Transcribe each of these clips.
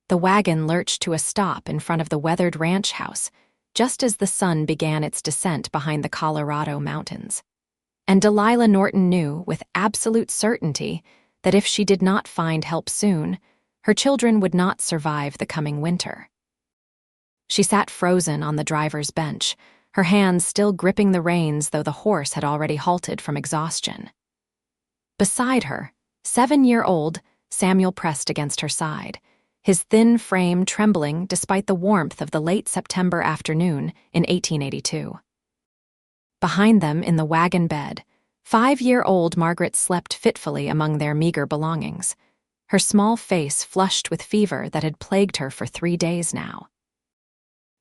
The wagon lurched to a stop in front of the weathered ranch house, just as the sun began its descent behind the Colorado mountains. And Delilah Norton knew with absolute certainty that if she did not find help soon, her children would not survive the coming winter. She sat frozen on the driver's bench, her hands still gripping the reins though the horse had already halted from exhaustion. Beside her, 7-year-old Samuel pressed against her side, his thin frame trembling despite the warmth of the late September afternoon in 1882. Behind them in the wagon bed, 5-year-old Margaret slept fitfully among their meager belongings, her small face flushed with fever that had plagued her for 3 days now.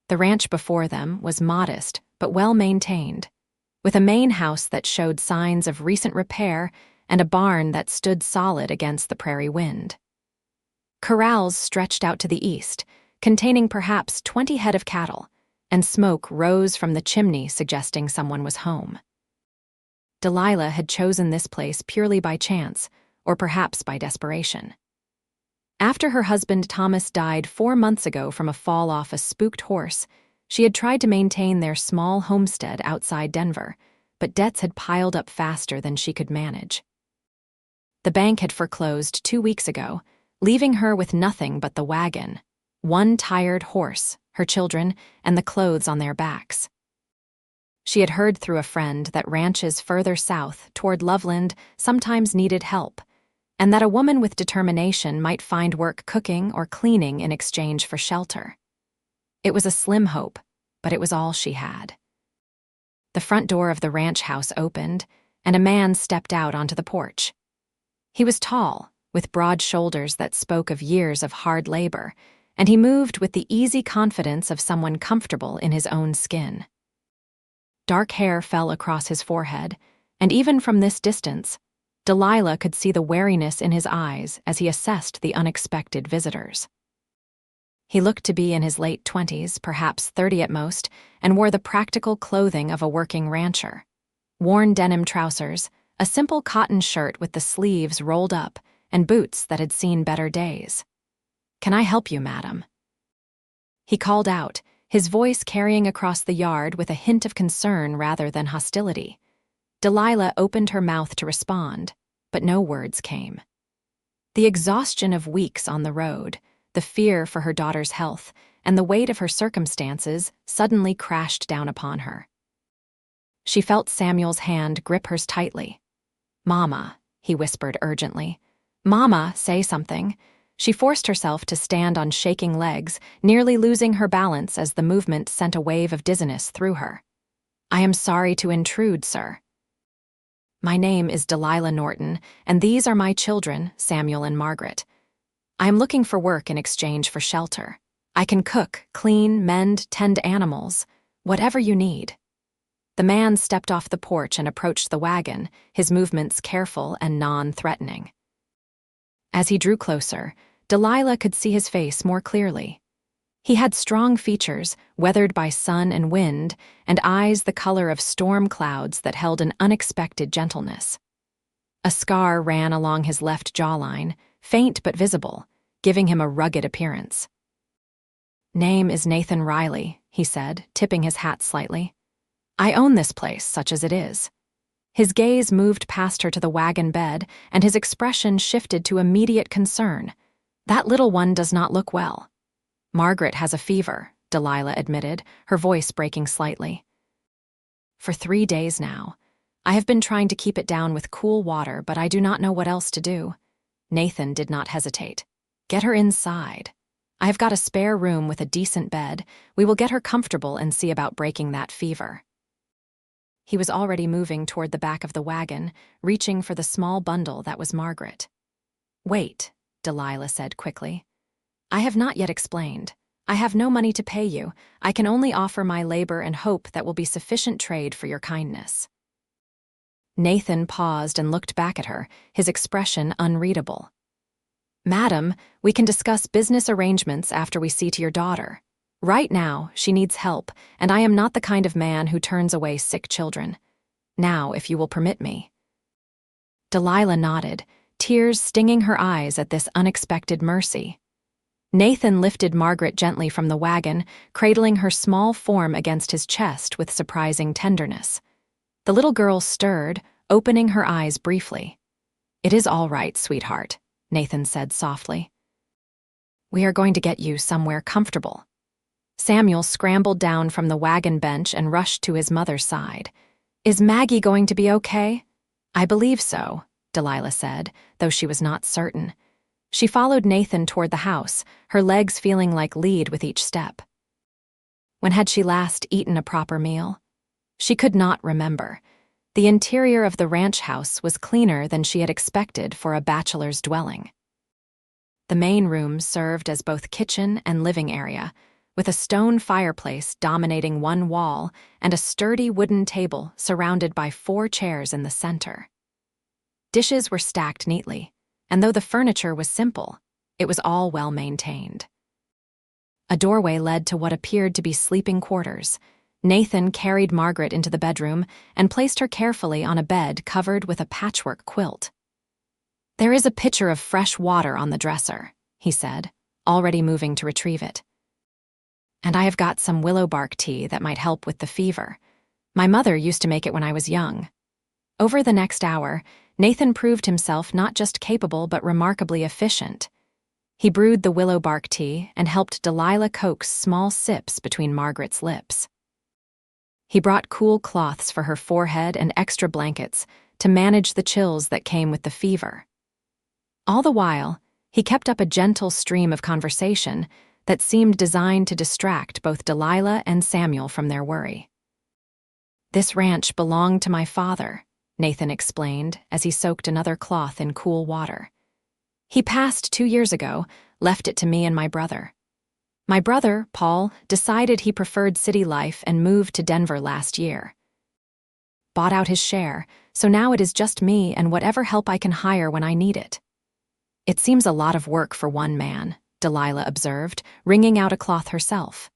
The ranch before them was modest but well-maintained, with a main house that showed signs of recent repair and a barn that stood solid against the prairie wind. Corrals stretched out to the east, containing perhaps 20 head of cattle, and smoke rose from the chimney suggesting someone was home. Delilah had chosen this place purely by chance, or perhaps by desperation. After her husband Thomas died 4 months ago from a fall off a spooked horse, she had tried to maintain their small homestead outside Denver, but debts had piled up faster than she could manage. The bank had foreclosed 2 weeks ago, leaving her with nothing but the wagon, one tired horse, her children, and the clothes on their backs. She had heard through a friend that ranches further south toward Loveland sometimes needed help, and that a woman with determination might find work cooking or cleaning in exchange for shelter. It was a slim hope, but it was all she had. The front door of the ranch house opened, and a man stepped out onto the porch. He was tall, with broad shoulders that spoke of years of hard labor, and he moved with the easy confidence of someone comfortable in his own skin. Dark hair fell across his forehead, and even from this distance, Delilah could see the wariness in his eyes as he assessed the unexpected visitors. He looked to be in his late 20s, perhaps 30 at most, and wore the practical clothing of a working rancher. Worn denim trousers, a simple cotton shirt with the sleeves rolled up, and boots that had seen better days. "Can I help you, madam?" He called out, his voice carrying across the yard with a hint of concern rather than hostility. Delilah opened her mouth to respond, but no words came. The exhaustion of weeks on the road, the fear for her daughter's health, and the weight of her circumstances suddenly crashed down upon her. She felt Samuel's hand grip hers tightly. "Mama," he whispered urgently. "Mama, say something." She forced herself to stand on shaking legs, nearly losing her balance as the movement sent a wave of dizziness through her. "I am sorry to intrude, sir." "My name is Delilah Norton, and these are my children, Samuel and Margaret. I am looking for work in exchange for shelter. I can cook, clean, mend, tend animals, whatever you need." The man stepped off the porch and approached the wagon, his movements careful and non-threatening. As he drew closer, Delilah could see his face more clearly. He had strong features, weathered by sun and wind, and eyes the color of storm clouds that held an unexpected gentleness. A scar ran along his left jawline, faint but visible, giving him a rugged appearance. "Name is Nathan Riley," he said, tipping his hat slightly. "I own this place, such as it is." His gaze moved past her to the wagon bed, and his expression shifted to immediate concern. "That little one does not look well." "Margaret has a fever," Delilah admitted, her voice breaking slightly. "For 3 days now. I have been trying to keep it down with cool water, but I do not know what else to do." Nathan did not hesitate. "Get her inside. I have got a spare room with a decent bed. We will get her comfortable and see about breaking that fever." He was already moving toward the back of the wagon, reaching for the small bundle that was Margaret. "Wait," Delilah said quickly. "I have not yet explained. I have no money to pay you. I can only offer my labor and hope that will be sufficient trade for your kindness." Nathan paused and looked back at her, his expression unreadable. "Madam, we can discuss business arrangements after we see to your daughter. Right now, she needs help, and I am not the kind of man who turns away sick children. Now, if you will permit me." Delilah nodded, tears stinging her eyes at this unexpected mercy. Nathan lifted Margaret gently from the wagon, cradling her small form against his chest with surprising tenderness. The little girl stirred, opening her eyes briefly. "It is all right, sweetheart," Nathan said softly. "We are going to get you somewhere comfortable." Samuel scrambled down from the wagon bench and rushed to his mother's side. "Is Maggie going to be okay?" "I believe so," Delilah said, though she was not certain. She followed Nathan toward the house, her legs feeling like lead with each step. When had she last eaten a proper meal? She could not remember. The interior of the ranch house was cleaner than she had expected for a bachelor's dwelling. The main room served as both kitchen and living area, with a stone fireplace dominating one wall and a sturdy wooden table surrounded by 4 chairs in the center. Dishes were stacked neatly, and though the furniture was simple, it was all well maintained. A doorway led to what appeared to be sleeping quarters. Nathan carried Margaret into the bedroom and placed her carefully on a bed covered with a patchwork quilt. "There is a pitcher of fresh water on the dresser," he said, already moving to retrieve it. "And I have got some willow bark tea that might help with the fever. My mother used to make it when I was young." Over the next hour, Nathan proved himself not just capable but remarkably efficient. He brewed the willow bark tea and helped Delilah coax small sips between Margaret's lips. He brought cool cloths for her forehead and extra blankets to manage the chills that came with the fever. All the while, he kept up a gentle stream of conversation that seemed designed to distract both Delilah and Samuel from their worry. "This ranch belonged to my father," Nathan explained as he soaked another cloth in cool water. "He passed 2 years ago, left it to me and my brother. My brother, Paul, decided he preferred city life and moved to Denver last year. Bought out his share, so now it is just me and whatever help I can hire when I need it." "It seems a lot of work for one man," Delilah observed, wringing out a cloth herself.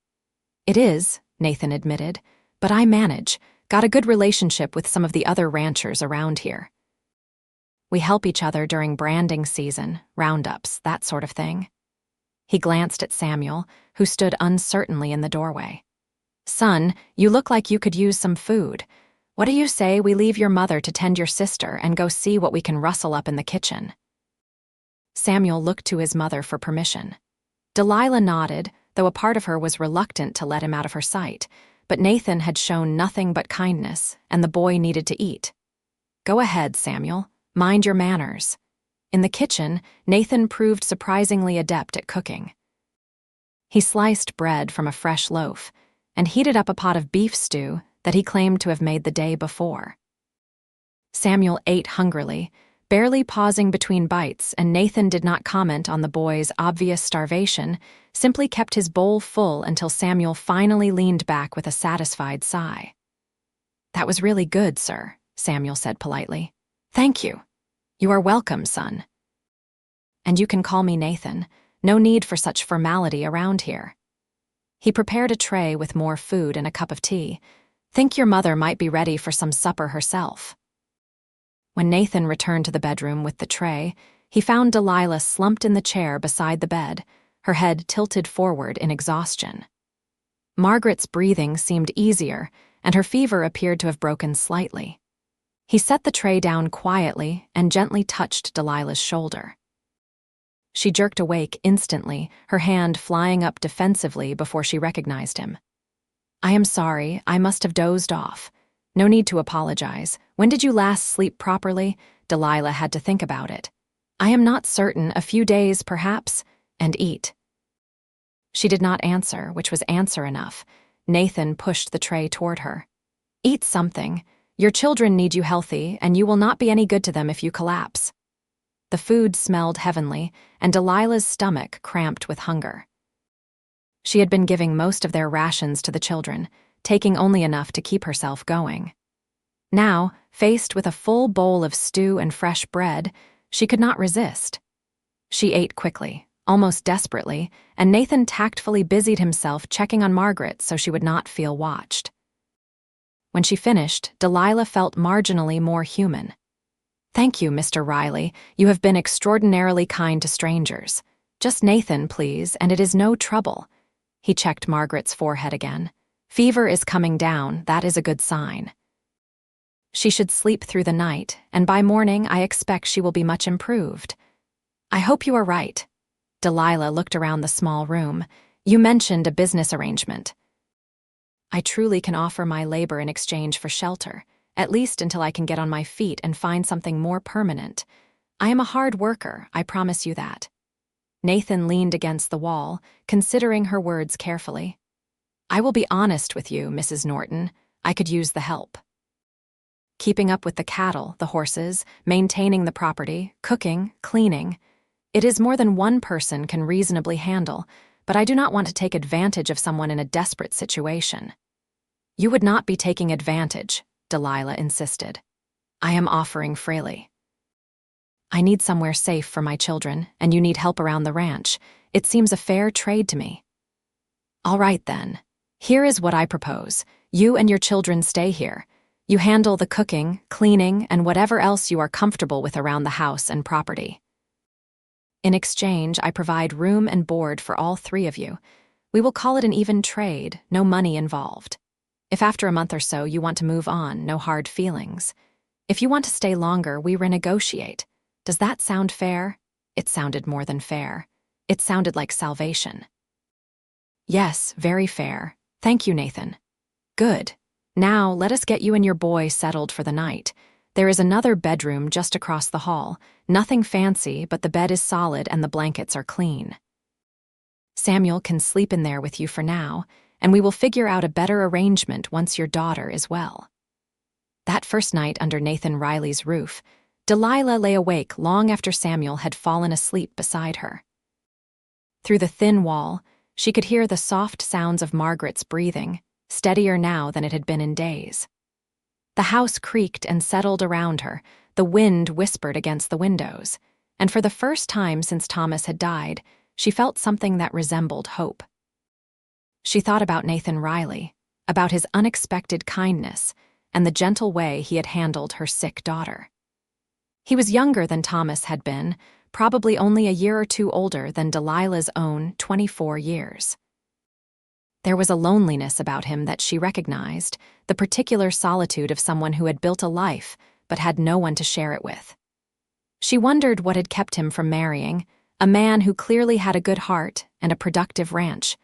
"It is," Nathan admitted, "but I manage. Got a good relationship with some of the other ranchers around here. We help each other during branding season, roundups, that sort of thing." He glanced at Samuel, who stood uncertainly in the doorway. "Son, you look like you could use some food. What do you say we leave your mother to tend your sister and go see what we can rustle up in the kitchen?" Samuel looked to his mother for permission. Delilah nodded, though a part of her was reluctant to let him out of her sight, but Nathan had shown nothing but kindness, and the boy needed to eat. "Go ahead, Samuel. Mind your manners." In the kitchen, Nathan proved surprisingly adept at cooking. He sliced bread from a fresh loaf and heated up a pot of beef stew that he claimed to have made the day before. Samuel ate hungrily, barely pausing between bites, and Nathan did not comment on the boy's obvious starvation, simply kept his bowl full until Samuel finally leaned back with a satisfied sigh. "That was really good, sir," Samuel said politely. "Thank you." "You are welcome, son." "And you can call me Nathan. No need for such formality around here." He prepared a tray with more food and a cup of tea. "Think your mother might be ready for some supper herself." When Nathan returned to the bedroom with the tray, he found Delilah slumped in the chair beside the bed, her head tilted forward in exhaustion. Margaret's breathing seemed easier, and her fever appeared to have broken slightly. He set the tray down quietly and gently touched Delilah's shoulder. She jerked awake instantly, her hand flying up defensively before she recognized him. "I am sorry, I must have dozed off. No need to apologize. When did you last sleep properly?" Delilah had to think about it. "I am not certain, a few days perhaps, and eat." She did not answer, which was answer enough. Nathan pushed the tray toward her. "Eat something. Your children need you healthy, and you will not be any good to them if you collapse." The food smelled heavenly, and Delilah's stomach cramped with hunger. She had been giving most of their rations to the children, taking only enough to keep herself going. Now, faced with a full bowl of stew and fresh bread, she could not resist. She ate quickly, almost desperately, and Nathan tactfully busied himself checking on Margaret so she would not feel watched. When she finished, Delilah felt marginally more human. "Thank you, Mr. Riley. You have been extraordinarily kind to strangers." Just Nathan, please, and it is no trouble. He checked Margaret's forehead again. Fever is coming down, that is a good sign. She should sleep through the night, and by morning I expect she will be much improved. I hope you are right. Delilah looked around the small room. You mentioned a business arrangement. I truly can offer my labor in exchange for shelter, at least until I can get on my feet and find something more permanent. I am a hard worker, I promise you that. Nathan leaned against the wall, considering her words carefully. I will be honest with you, Mrs. Norton. I could use the help. Keeping up with the cattle, the horses, maintaining the property, cooking, cleaning. It is more than one person can reasonably handle, but I do not want to take advantage of someone in a desperate situation. You would not be taking advantage, Delilah insisted. I am offering freely. I need somewhere safe for my children, and you need help around the ranch. It seems a fair trade to me. All right, then. Here is what I propose. You and your children stay here. You handle the cooking, cleaning, and whatever else you are comfortable with around the house and property. In exchange, I provide room and board for all three of you. We will call it an even trade, no money involved. If after a month or so you want to move on, no hard feelings. If you want to stay longer, we renegotiate. Does that sound fair? It sounded more than fair. It sounded like salvation. Yes, very fair. Thank you, Nathan. Good. Now, let us get you and your boy settled for the night. There is another bedroom just across the hall. Nothing fancy, but the bed is solid and the blankets are clean. Samuel can sleep in there with you for now, and we will figure out a better arrangement once your daughter is well. That first night under Nathan Riley's roof, Delilah lay awake long after Samuel had fallen asleep beside her. Through the thin wall, she could hear the soft sounds of Margaret's breathing, steadier now than it had been in days. The house creaked and settled around her, the wind whispered against the windows, and for the first time since Thomas had died, she felt something that resembled hope. She thought about Nathan Riley, about his unexpected kindness, and the gentle way he had handled her sick daughter. He was younger than Thomas had been, probably only a year or two older than Delilah's own 24 years. There was a loneliness about him that she recognized, the particular solitude of someone who had built a life but had no one to share it with. She wondered what had kept him from marrying, a man who clearly had a good heart and a productive ranch,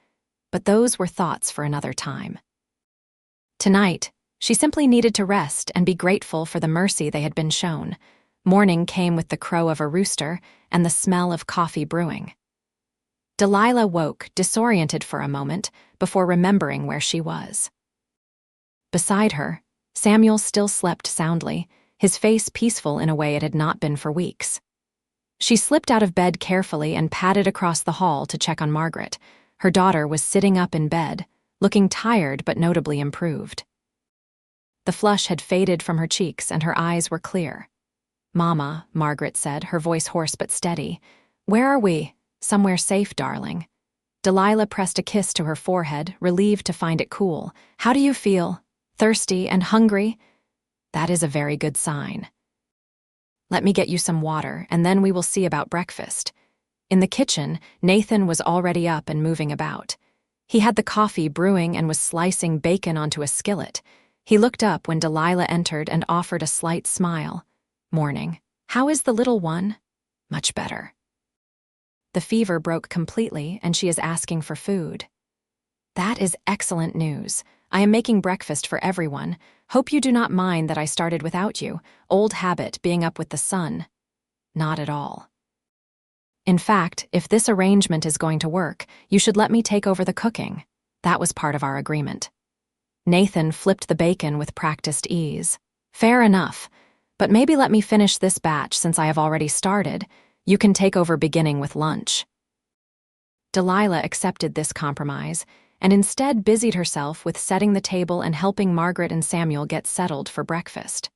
but those were thoughts for another time. Tonight, she simply needed to rest and be grateful for the mercy they had been shown. Morning came with the crow of a rooster and the smell of coffee brewing. Delilah woke, disoriented for a moment, before remembering where she was. Beside her, Samuel still slept soundly, his face peaceful in a way it had not been for weeks. She slipped out of bed carefully and padded across the hall to check on Margaret. Her daughter was sitting up in bed, looking tired but notably improved. The flush had faded from her cheeks and her eyes were clear. "Mama," Margaret said, her voice hoarse but steady. "Where are we? Somewhere safe, darling." Delilah pressed a kiss to her forehead, relieved to find it cool. "How do you feel? Thirsty and hungry?" "That is a very good sign." "Let me get you some water, and then we will see about breakfast." In the kitchen, Nathan was already up and moving about. He had the coffee brewing and was slicing bacon onto a skillet. He looked up when Delilah entered and offered a slight smile. "Morning. How is the little one?" "Much better." "The fever broke completely, and she is asking for food." "That is excellent news. I am making breakfast for everyone. Hope you do not mind that I started without you. Old habit, being up with the sun." "Not at all. In fact, if this arrangement is going to work, you should let me take over the cooking. That was part of our agreement." Nathan flipped the bacon with practiced ease. "Fair enough. But maybe let me finish this batch since I have already started. You can take over beginning with lunch." Delilah accepted this compromise, and instead busied herself with setting the table and helping Margaret and Samuel get settled for breakfast.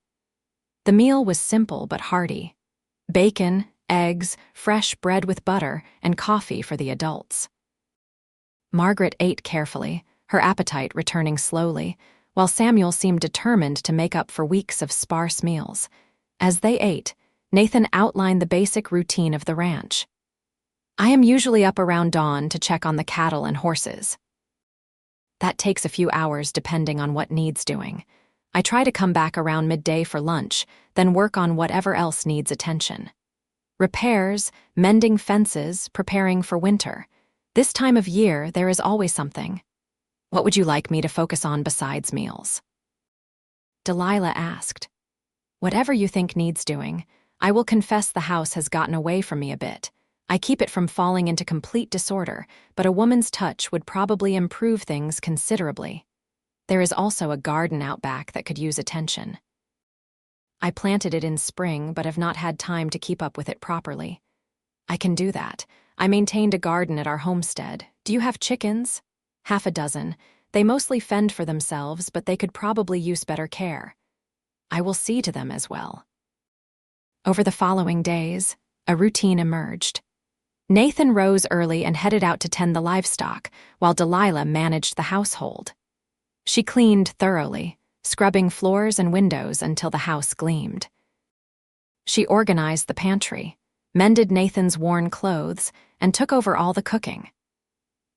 The meal was simple but hearty. Bacon, eggs, fresh bread with butter, and coffee for the adults. Margaret ate carefully, her appetite returning slowly, while Samuel seemed determined to make up for weeks of sparse meals. As they ate, Nathan outlined the basic routine of the ranch. I am usually up around dawn to check on the cattle and horses. That takes a few hours depending on what needs doing. I try to come back around midday for lunch, then work on whatever else needs attention. Repairs, mending fences, preparing for winter. This time of year, there is always something. What would you like me to focus on besides meals? Delilah asked. Whatever you think needs doing. I will confess the house has gotten away from me a bit. I keep it from falling into complete disorder, but a woman's touch would probably improve things considerably. There is also a garden out back that could use attention. I planted it in spring, but have not had time to keep up with it properly. I can do that. I maintained a garden at our homestead. Do you have chickens? Half a dozen. They mostly fend for themselves, but they could probably use better care. I will see to them as well. Over the following days, a routine emerged. Nathan rose early and headed out to tend the livestock, while Delilah managed the household. She cleaned thoroughly, scrubbing floors and windows until the house gleamed. She organized the pantry, mended Nathan's worn clothes, and took over all the cooking.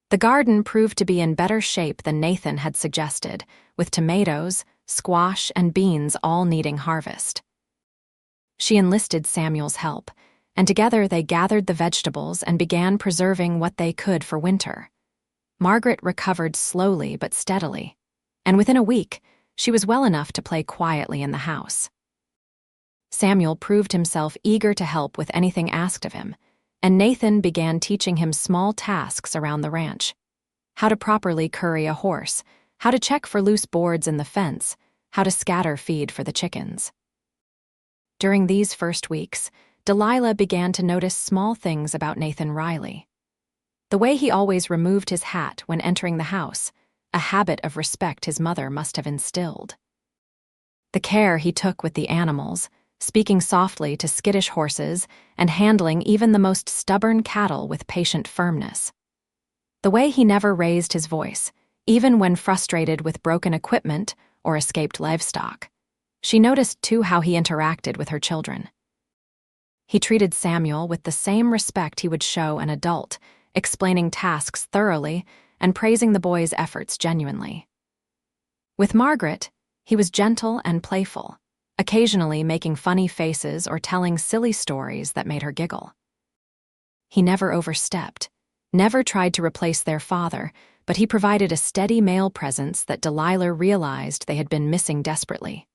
The garden proved to be in better shape than Nathan had suggested, with tomatoes, squash, and beans all needing harvest. She enlisted Samuel's help, and together they gathered the vegetables and began preserving what they could for winter. Margaret recovered slowly but steadily, and within a week, she was well enough to play quietly in the house. Samuel proved himself eager to help with anything asked of him, and Nathan began teaching him small tasks around the ranch: how to properly curry a horse, how to check for loose boards in the fence, how to scatter feed for the chickens. During these first weeks, Delilah began to notice small things about Nathan Riley. The way he always removed his hat when entering the house, a habit of respect his mother must have instilled. The care he took with the animals, speaking softly to skittish horses and handling even the most stubborn cattle with patient firmness. The way he never raised his voice, even when frustrated with broken equipment or escaped livestock. She noticed, too, how he interacted with her children. He treated Samuel with the same respect he would show an adult, explaining tasks thoroughly and praising the boy's efforts genuinely. With Margaret, he was gentle and playful, occasionally making funny faces or telling silly stories that made her giggle. He never overstepped, never tried to replace their father, but he provided a steady male presence that Delilah realized they had been missing desperately.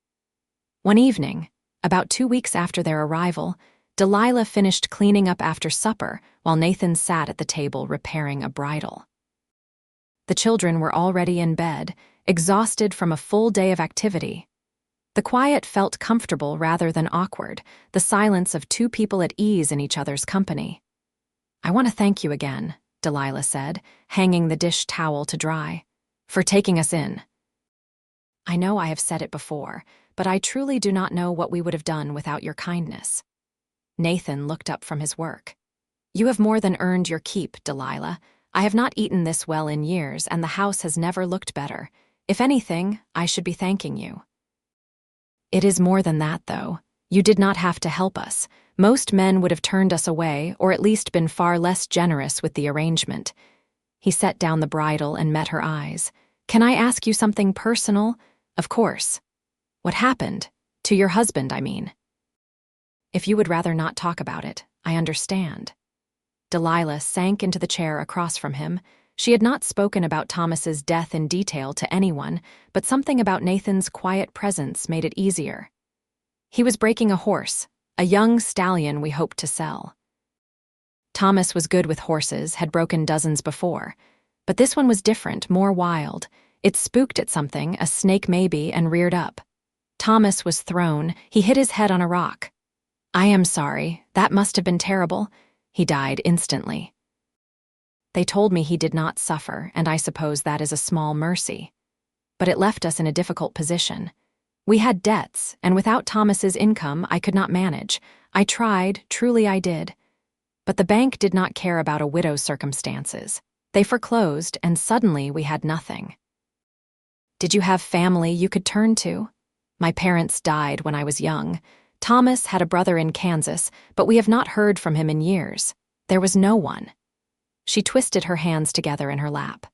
One evening, about 2 weeks after their arrival, Delilah finished cleaning up after supper while Nathan sat at the table repairing a bridle. The children were already in bed, exhausted from a full day of activity. The quiet felt comfortable rather than awkward, the silence of two people at ease in each other's company. "I want to thank you again," Delilah said, hanging the dish towel to dry, "for taking us in. I know I have said it before, but I truly do not know what we would have done without your kindness." Nathan looked up from his work. "You have more than earned your keep, Delilah. I have not eaten this well in years, and the house has never looked better. If anything, I should be thanking you." "It is more than that, though. You did not have to help us. Most men would have turned us away, or at least been far less generous with the arrangement." He set down the bridle and met her eyes. "Can I ask you something personal?" "Of course." "What happened? To your husband, I mean." "If you would rather not talk about it, I understand." Delilah sank into the chair across from him. She had not spoken about Thomas's death in detail to anyone, but something about Nathan's quiet presence made it easier. "He was breaking a horse, a young stallion we hoped to sell." Thomas was good with horses, had broken dozens before, but this one was different, more wild. It spooked at something, a snake maybe, and reared up. Thomas was thrown. He hit his head on a rock. "I am sorry. That must have been terrible." He died instantly. "They told me he did not suffer, and I suppose that is a small mercy. But it left us in a difficult position. We had debts, and without Thomas's income, I could not manage. I tried, truly I did. But the bank did not care about a widow's circumstances. They foreclosed, and suddenly we had nothing." "Did you have family you could turn to?" "My parents died when I was young. Thomas had a brother in Kansas, but we have not heard from him in years. There was no one. She twisted her hands together in her lap.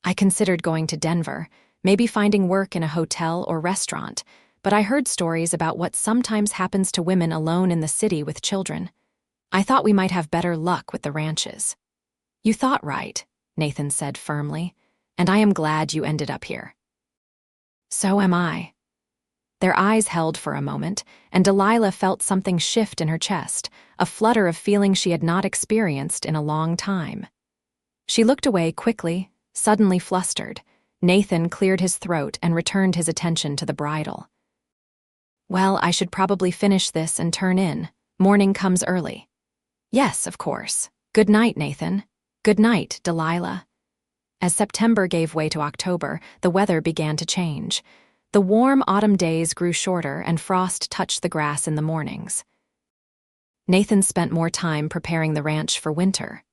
I considered going to Denver, maybe finding work in a hotel or restaurant, but I heard stories about what sometimes happens to women alone in the city with children. I thought we might have better luck with the ranches. You thought right, Nathan said firmly, and I am glad you ended up here. So am I. Their eyes held for a moment, and Delilah felt something shift in her chest, a flutter of feeling she had not experienced in a long time. She looked away quickly, suddenly flustered. Nathan cleared his throat and returned his attention to the bridle. Well, I should probably finish this and turn in. Morning comes early. Yes, of course. Good night, Nathan. Good night, Delilah. As September gave way to October, the weather began to change. The warm autumn days grew shorter and frost touched the grass in the mornings. Nathan spent more time preparing the ranch for winter,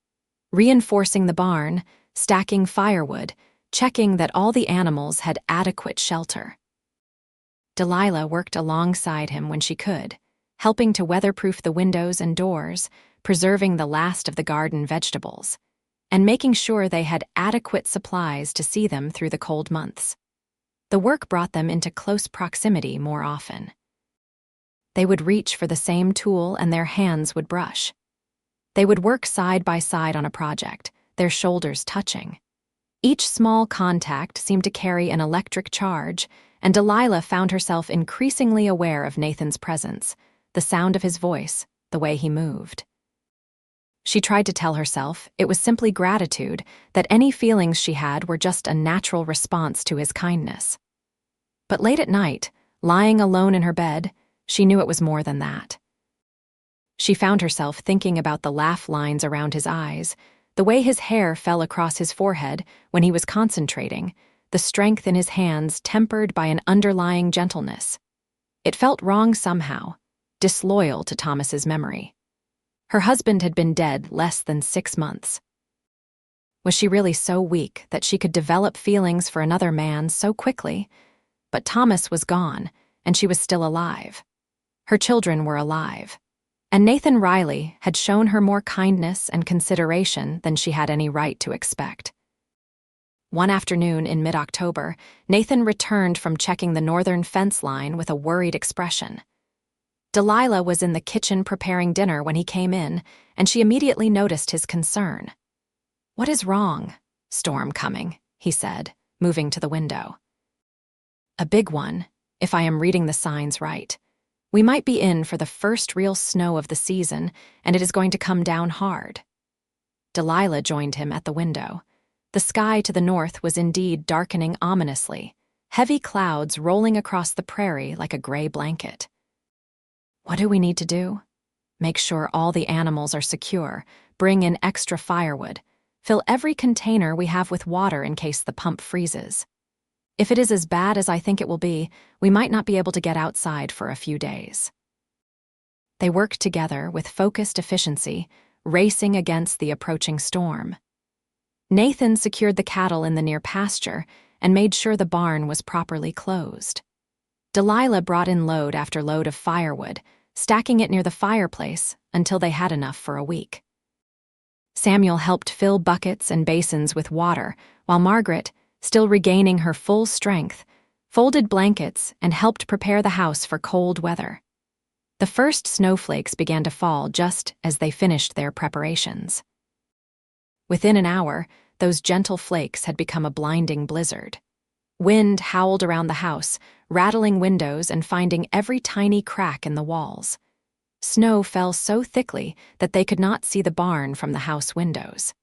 reinforcing the barn, stacking firewood, checking that all the animals had adequate shelter. Delilah worked alongside him when she could, helping to weatherproof the windows and doors, preserving the last of the garden vegetables, and making sure they had adequate supplies to see them through the cold months. The work brought them into close proximity more often. They would reach for the same tool and their hands would brush. They would work side by side on a project, their shoulders touching. Each small contact seemed to carry an electric charge, and Delilah found herself increasingly aware of Nathan's presence, the sound of his voice, the way he moved. She tried to tell herself it was simply gratitude, that any feelings she had were just a natural response to his kindness. But late at night, lying alone in her bed, she knew it was more than that. She found herself thinking about the laugh lines around his eyes, the way his hair fell across his forehead when he was concentrating, the strength in his hands tempered by an underlying gentleness. It felt wrong somehow, disloyal to Thomas's memory. Her husband had been dead less than 6 months. Was she really so weak that she could develop feelings for another man so quickly? But Thomas was gone, and she was still alive. Her children were alive. And Nathan Riley had shown her more kindness and consideration than she had any right to expect. One afternoon in mid-October, Nathan returned from checking the northern fence line with a worried expression. Delilah was in the kitchen preparing dinner when he came in, and she immediately noticed his concern. "What is wrong?" "Storm coming," he said, moving to the window. "A big one, if I am reading the signs right. We might be in for the first real snow of the season, and it is going to come down hard." Delilah joined him at the window. The sky to the north was indeed darkening ominously, heavy clouds rolling across the prairie like a gray blanket. "What do we need to do?" "Make sure all the animals are secure, bring in extra firewood, fill every container we have with water in case the pump freezes. If it is as bad as I think it will be, we might not be able to get outside for a few days." They worked together with focused efficiency, racing against the approaching storm. Nathan secured the cattle in the near pasture and made sure the barn was properly closed. Delilah brought in load after load of firewood, stacking it near the fireplace until they had enough for a week. Samuel helped fill buckets and basins with water, while Margaret, still regaining her full strength, folded blankets and helped prepare the house for cold weather. The first snowflakes began to fall just as they finished their preparations. Within an hour, those gentle flakes had become a blinding blizzard. Wind howled around the house, rattling windows and finding every tiny crack in the walls. Snow fell so thickly that they could not see the barn from the house windows.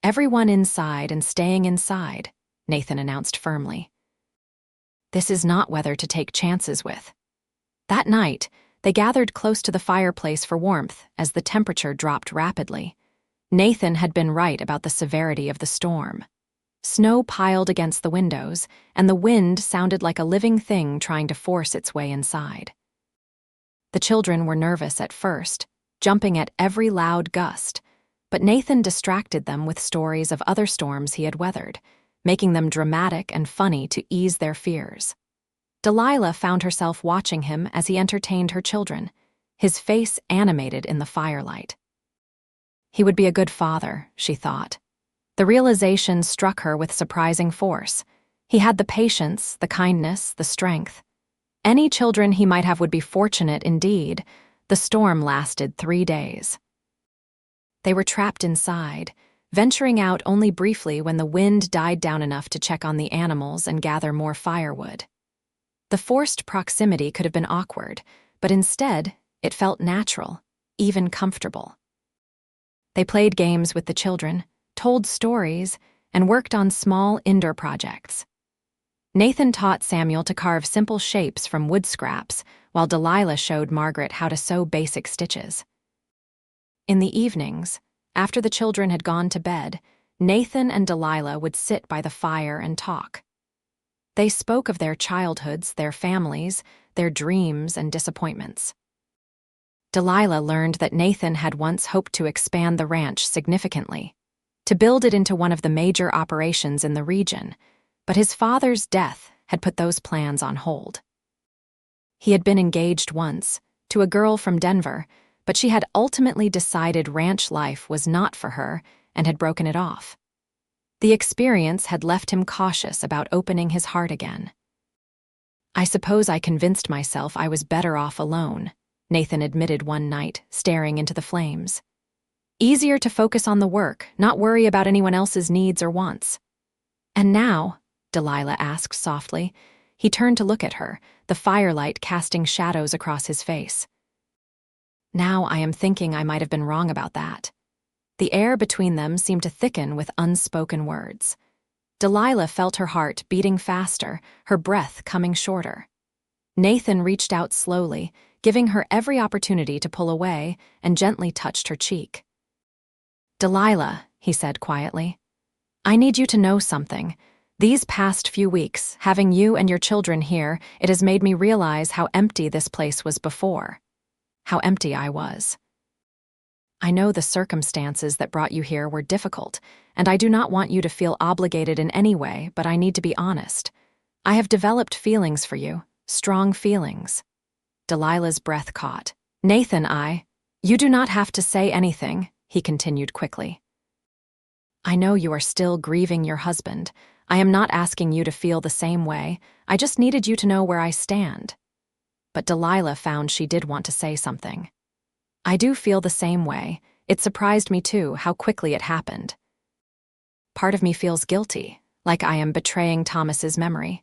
"Everyone inside and staying inside," Nathan announced firmly. "This is not weather to take chances with." That night, they gathered close to the fireplace for warmth as the temperature dropped rapidly. Nathan had been right about the severity of the storm. Snow piled against the windows, and the wind sounded like a living thing trying to force its way inside. The children were nervous at first, jumping at every loud gust, but Nathan distracted them with stories of other storms he had weathered, making them dramatic and funny to ease their fears. Delilah found herself watching him as he entertained her children, his face animated in the firelight. He would be a good father, she thought. The realization struck her with surprising force. He had the patience, the kindness, the strength. Any children he might have would be fortunate indeed. The storm lasted 3 days. They were trapped inside, venturing out only briefly when the wind died down enough to check on the animals and gather more firewood. The forced proximity could have been awkward, but instead, it felt natural, even comfortable. They played games with the children, told stories, and worked on small indoor projects. Nathan taught Samuel to carve simple shapes from wood scraps, while Delilah showed Margaret how to sew basic stitches. In the evenings, after the children had gone to bed, Nathan and Delilah would sit by the fire and talk. They spoke of their childhoods, their families, their dreams and disappointments. Delilah learned that Nathan had once hoped to expand the ranch significantly, to build it into one of the major operations in the region, but his father's death had put those plans on hold. He had been engaged once, to a girl from Denver, but she had ultimately decided ranch life was not for her and had broken it off. The experience had left him cautious about opening his heart again. "I suppose I convinced myself I was better off alone," Nathan admitted one night, staring into the flames. "Easier to focus on the work, not worry about anyone else's needs or wants." "And now?" Delilah asked softly. He turned to look at her, the firelight casting shadows across his face. "Now I am thinking I might have been wrong about that." The air between them seemed to thicken with unspoken words. Delilah felt her heart beating faster, her breath coming shorter. Nathan reached out slowly, giving her every opportunity to pull away, and gently touched her cheek. "Delilah," he said quietly, "I need you to know something. These past few weeks, having you and your children here, it has made me realize how empty this place was before. How empty I was. I know the circumstances that brought you here were difficult, and I do not want you to feel obligated in any way, but I need to be honest. I have developed feelings for you, strong feelings." Delilah's breath caught. "Nathan, You do not have to say anything," he continued quickly. "I know you are still grieving your husband. I am not asking you to feel the same way. I just needed you to know where I stand." But Delilah found she did want to say something. "I do feel the same way. It surprised me too, how quickly it happened. Part of me feels guilty, like I am betraying Thomas's memory.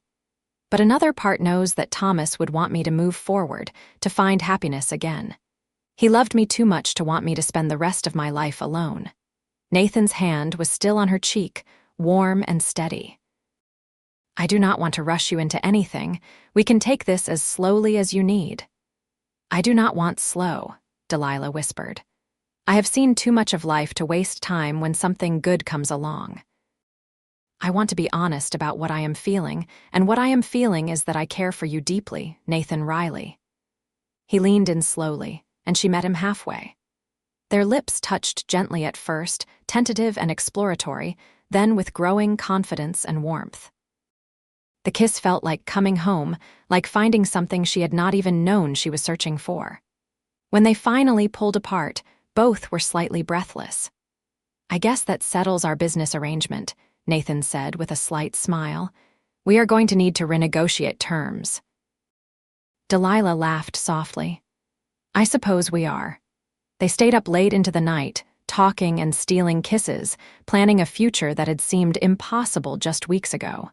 But another part knows that Thomas would want me to move forward, to find happiness again. He loved me too much to want me to spend the rest of my life alone." Nathan's hand was still on her cheek, warm and steady. "I do not want to rush you into anything. We can take this as slowly as you need." "I do not want slow," Delilah whispered. "I have seen too much of life to waste time when something good comes along. I want to be honest about what I am feeling, and what I am feeling is that I care for you deeply, Nathan Riley." He leaned in slowly, and she met him halfway. Their lips touched gently at first, tentative and exploratory, then with growing confidence and warmth. The kiss felt like coming home, like finding something she had not even known she was searching for. When they finally pulled apart, both were slightly breathless. "I guess that settles our business arrangement," Nathan said with a slight smile. "We are going to need to renegotiate terms." Delilah laughed softly. "I suppose we are." They stayed up late into the night, talking and stealing kisses, planning a future that had seemed impossible just weeks ago.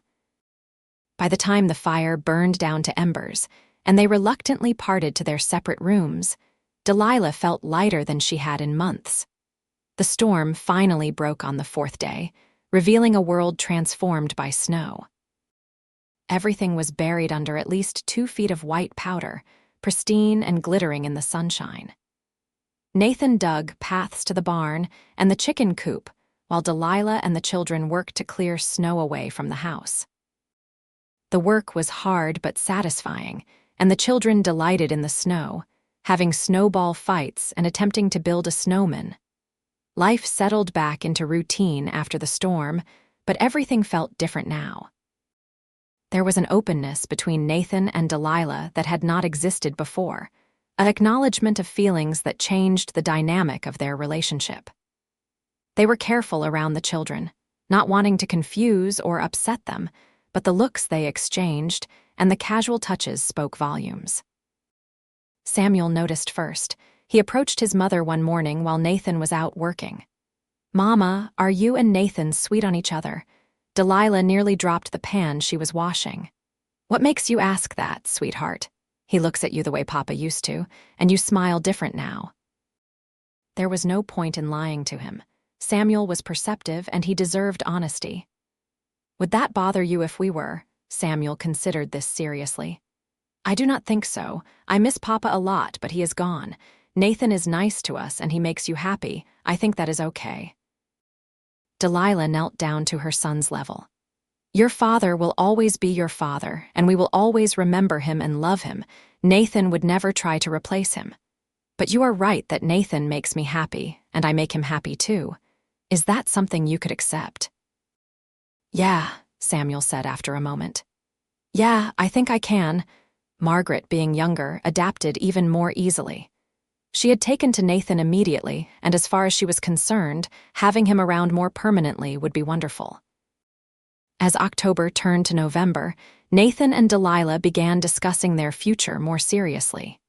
By the time the fire burned down to embers, and they reluctantly parted to their separate rooms, Delilah felt lighter than she had in months. The storm finally broke on the 4th day, revealing a world transformed by snow. Everything was buried under at least 2 feet of white powder, pristine and glittering in the sunshine. Nathan dug paths to the barn and the chicken coop, while Delilah and the children worked to clear snow away from the house. The work was hard but satisfying, and the children delighted in the snow, having snowball fights and attempting to build a snowman. Life settled back into routine after the storm, but everything felt different now. There was an openness between Nathan and Delilah that had not existed before, an acknowledgement of feelings that changed the dynamic of their relationship. They were careful around the children, not wanting to confuse or upset them, but the looks they exchanged and the casual touches spoke volumes. Samuel noticed first. He approached his mother one morning while Nathan was out working. "Mama, are you and Nathan sweet on each other?" Delilah nearly dropped the pan she was washing. "What makes you ask that, sweetheart? He looks at you the way Papa used to, and you smile different now." There was no point in lying to him. Samuel was perceptive and he deserved honesty. "Would that bother you if we were?" Samuel considered this seriously. "I do not think so. I miss Papa a lot, but he is gone. Nathan is nice to us and he makes you happy. I think that is okay." Delilah knelt down to her son's level. "Your father will always be your father, and we will always remember him and love him. Nathan would never try to replace him. But you are right that Nathan makes me happy, and I make him happy too. Is that something you could accept?" "Yeah," Samuel said after a moment. "Yeah, I think I can." Margaret, being younger, adapted even more easily. She had taken to Nathan immediately, and as far as she was concerned, having him around more permanently would be wonderful. As October turned to November, Nathan and Delilah began discussing their future more seriously.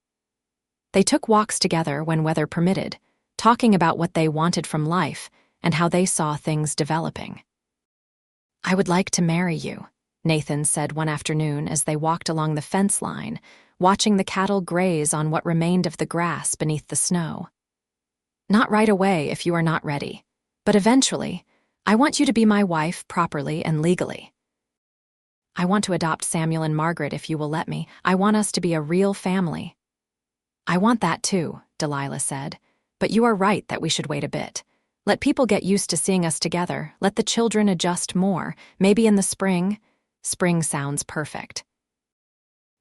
They took walks together when weather permitted, talking about what they wanted from life and how they saw things developing. "I would like to marry you," Nathan said one afternoon as they walked along the fence line, watching the cattle graze on what remained of the grass beneath the snow. "Not right away if you are not ready, but eventually, I want you to be my wife properly and legally. I want to adopt Samuel and Margaret if you will let me. I want us to be a real family." "I want that too," Delilah said, "but you are right that we should wait a bit. Let people get used to seeing us together. Let the children adjust more. Maybe in the spring." Spring sounds perfect.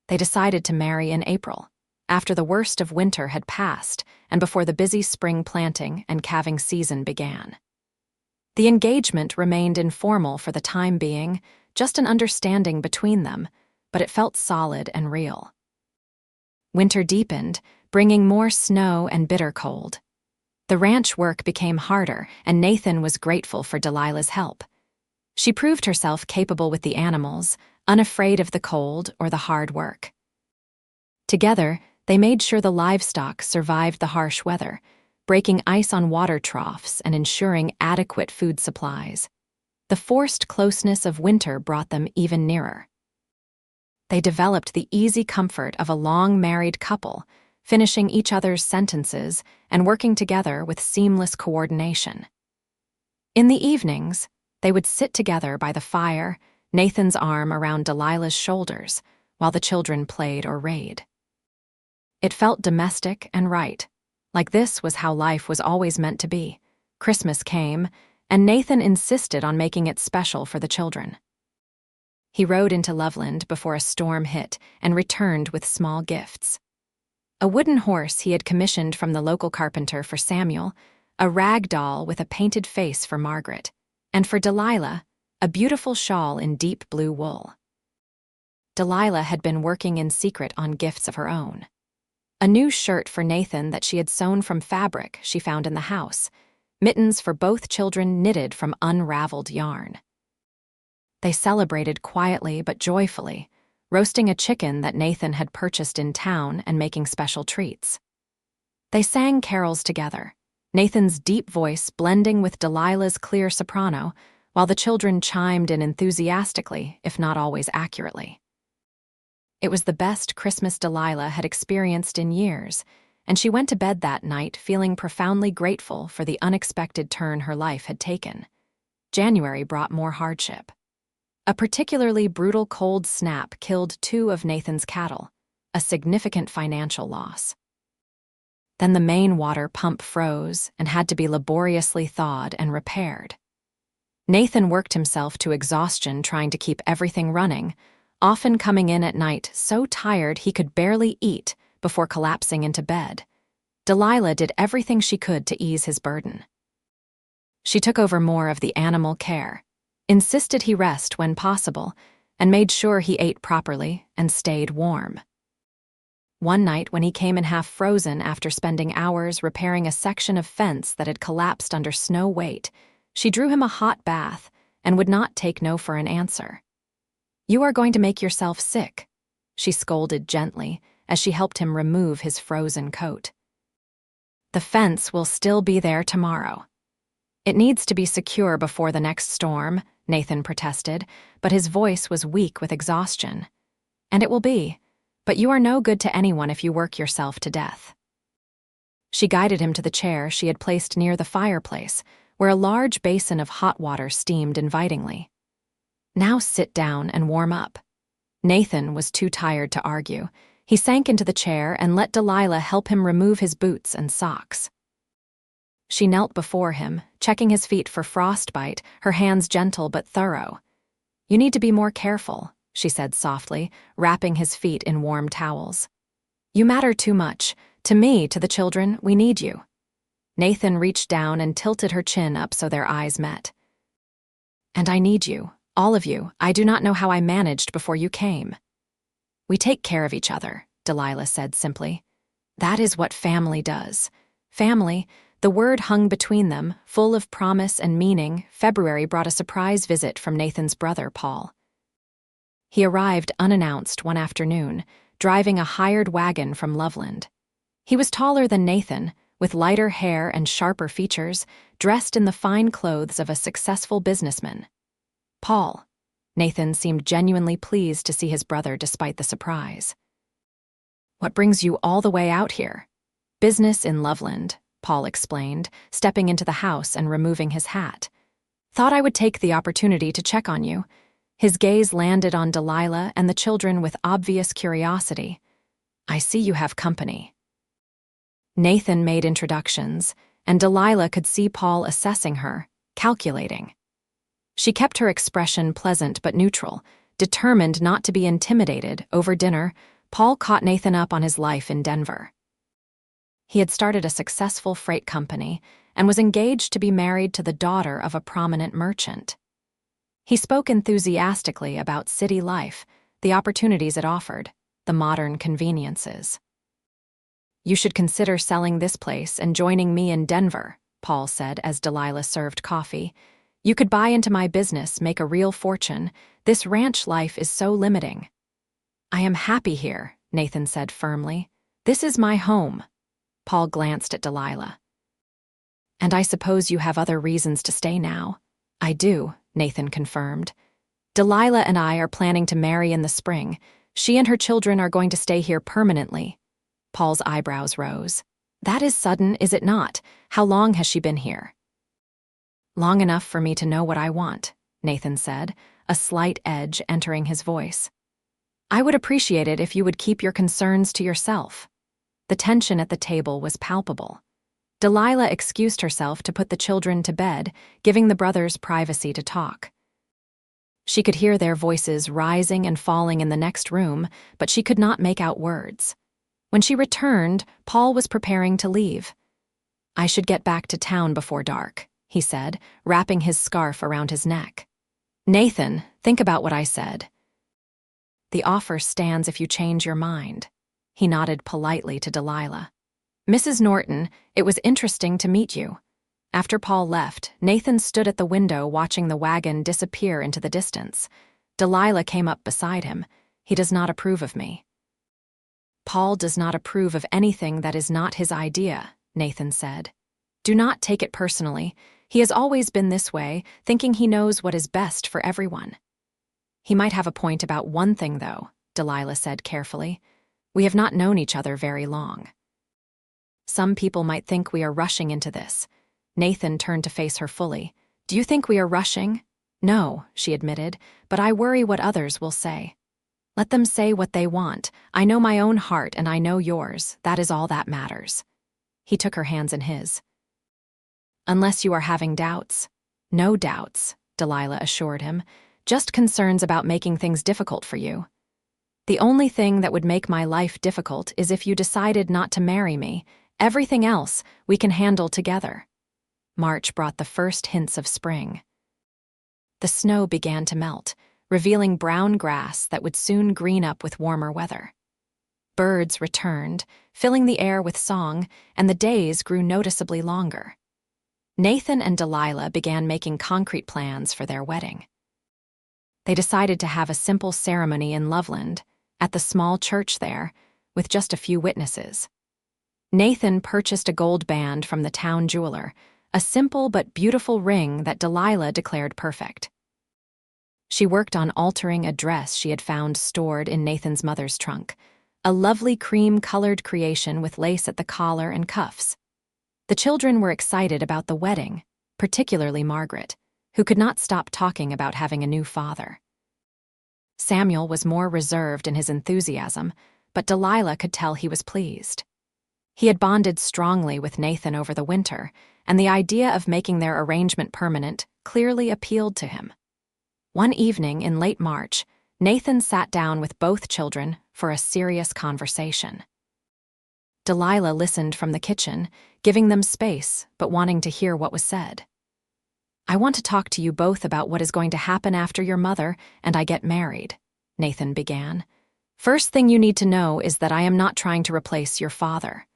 They decided to marry in April, after the worst of winter had passed and before the busy spring planting and calving season began. The engagement remained informal for the time being, just an understanding between them, but it felt solid and real. Winter deepened, bringing more snow and bitter cold. The ranch work became harder, and Nathan was grateful for Delilah's help. She proved herself capable with the animals, unafraid of the cold or the hard work. Together, they made sure the livestock survived the harsh weather, breaking ice on water troughs and ensuring adequate food supplies. The forced closeness of winter brought them even nearer. They developed the easy comfort of a long-married couple, finishing each other's sentences and working together with seamless coordination. In the evenings, they would sit together by the fire, Nathan's arm around Delilah's shoulders, while the children played or read. It felt domestic and right, like this was how life was always meant to be. Christmas came, and Nathan insisted on making it special for the children. He rode into Loveland before a storm hit and returned with small gifts. A wooden horse he had commissioned from the local carpenter for Samuel, a rag doll with a painted face for Margaret, and for Delilah, a beautiful shawl in deep blue wool. Delilah had been working in secret on gifts of her own. A new shirt for Nathan that she had sewn from fabric she found in the house, mittens for both children knitted from unraveled yarn. They celebrated quietly but joyfully, roasting a chicken that Nathan had purchased in town and making special treats. They sang carols together, Nathan's deep voice blending with Delilah's clear soprano, while the children chimed in enthusiastically, if not always accurately. It was the best Christmas Delilah had experienced in years, and she went to bed that night feeling profoundly grateful for the unexpected turn her life had taken. January brought more hardship. A particularly brutal cold snap killed 2 of Nathan's cattle, a significant financial loss. Then the main water pump froze and had to be laboriously thawed and repaired. Nathan worked himself to exhaustion trying to keep everything running, often coming in at night so tired he could barely eat before collapsing into bed. Delilah did everything she could to ease his burden. She took over more of the animal care, insisted he rest when possible, and made sure he ate properly and stayed warm. One night, when he came in half frozen after spending hours repairing a section of fence that had collapsed under snow weight, she drew him a hot bath and would not take no for an answer. "You are going to make yourself sick," she scolded gently as she helped him remove his frozen coat. "The fence will still be there tomorrow." "It needs to be secure before the next storm," Nathan protested, but his voice was weak with exhaustion. "And it will be, but you are no good to anyone if you work yourself to death." She guided him to the chair she had placed near the fireplace, where a large basin of hot water steamed invitingly. "Now sit down and warm up." Nathan was too tired to argue. He sank into the chair and let Delilah help him remove his boots and socks. She knelt before him, checking his feet for frostbite, her hands gentle but thorough. "You need to be more careful," she said softly, wrapping his feet in warm towels. "You matter too much. To me, to the children, we need you." Nathan reached down and tilted her chin up so their eyes met. "And I need you, all of you. I do not know how I managed before you came." "We take care of each other," Delilah said simply. "That is what family does." Family, the word hung between them, full of promise and meaning. February brought a surprise visit from Nathan's brother, Paul. He arrived unannounced one afternoon, driving a hired wagon from Loveland. He was taller than Nathan, with lighter hair and sharper features, dressed in the fine clothes of a successful businessman. "Paul." Nathan seemed genuinely pleased to see his brother despite the surprise. "What brings you all the way out here?" "Business in Loveland," Paul explained, stepping into the house and removing his hat. "Thought I would take the opportunity to check on you." His gaze landed on Delilah and the children with obvious curiosity. "I see you have company." Nathan made introductions, and Delilah could see Paul assessing her, calculating. She kept her expression pleasant but neutral, determined not to be intimidated. Over dinner, Paul caught Nathan up on his life in Denver. He had started a successful freight company and was engaged to be married to the daughter of a prominent merchant. He spoke enthusiastically about city life, the opportunities it offered, the modern conveniences. "You should consider selling this place and joining me in Denver," Paul said as Delilah served coffee. "You could buy into my business, make a real fortune. This ranch life is so limiting." "I am happy here," Nathan said firmly. "This is my home." Paul glanced at Delilah. "And I suppose you have other reasons to stay now?" "I do," Nathan confirmed. "Delilah and I are planning to marry in the spring. She and her children are going to stay here permanently." Paul's eyebrows rose. "That is sudden, is it not? How long has she been here?" "Long enough for me to know what I want," Nathan said, a slight edge entering his voice. "I would appreciate it if you would keep your concerns to yourself." The tension at the table was palpable. Delilah excused herself to put the children to bed, giving the brothers privacy to talk. She could hear their voices rising and falling in the next room, but she could not make out words. When she returned, Paul was preparing to leave. "I should get back to town before dark," he said, wrapping his scarf around his neck. "Nathan, think about what I said." "The offer stands if you change your mind." He nodded politely to Delilah. "Mrs. Norton, it was interesting to meet you." After Paul left, Nathan stood at the window watching the wagon disappear into the distance. Delilah came up beside him. "He does not approve of me." "Paul does not approve of anything that is not his idea," Nathan said. "Do not take it personally. He has always been this way, thinking he knows what is best for everyone." "He might have a point about one thing, though," Delilah said carefully. "We have not known each other very long. Some people might think we are rushing into this." Nathan turned to face her fully. "Do you think we are rushing?" "No," she admitted, "but I worry what others will say." "Let them say what they want. I know my own heart and I know yours. That is all that matters." He took her hands in his. "Unless you are having doubts." "No doubts," Delilah assured him. "Just concerns about making things difficult for you." "The only thing that would make my life difficult is if you decided not to marry me. Everything else we can handle together." March brought the first hints of spring. The snow began to melt, revealing brown grass that would soon green up with warmer weather. Birds returned, filling the air with song, and the days grew noticeably longer. Nathan and Delilah began making concrete plans for their wedding. They decided to have a simple ceremony in Loveland, at the small church there, with just a few witnesses. Nathan purchased a gold band from the town jeweler, a simple but beautiful ring that Delilah declared perfect. She worked on altering a dress she had found stored in Nathan's mother's trunk, a lovely cream-colored creation with lace at the collar and cuffs. The children were excited about the wedding, particularly Margaret, who could not stop talking about having a new father. Samuel was more reserved in his enthusiasm, but Delilah could tell he was pleased. He had bonded strongly with Nathan over the winter, and the idea of making their arrangement permanent clearly appealed to him. One evening in late March, Nathan sat down with both children for a serious conversation. Delilah listened from the kitchen, giving them space but wanting to hear what was said. "I want to talk to you both about what is going to happen after your mother and I get married," Nathan began. "First thing you need to know is that I am not trying to replace your father.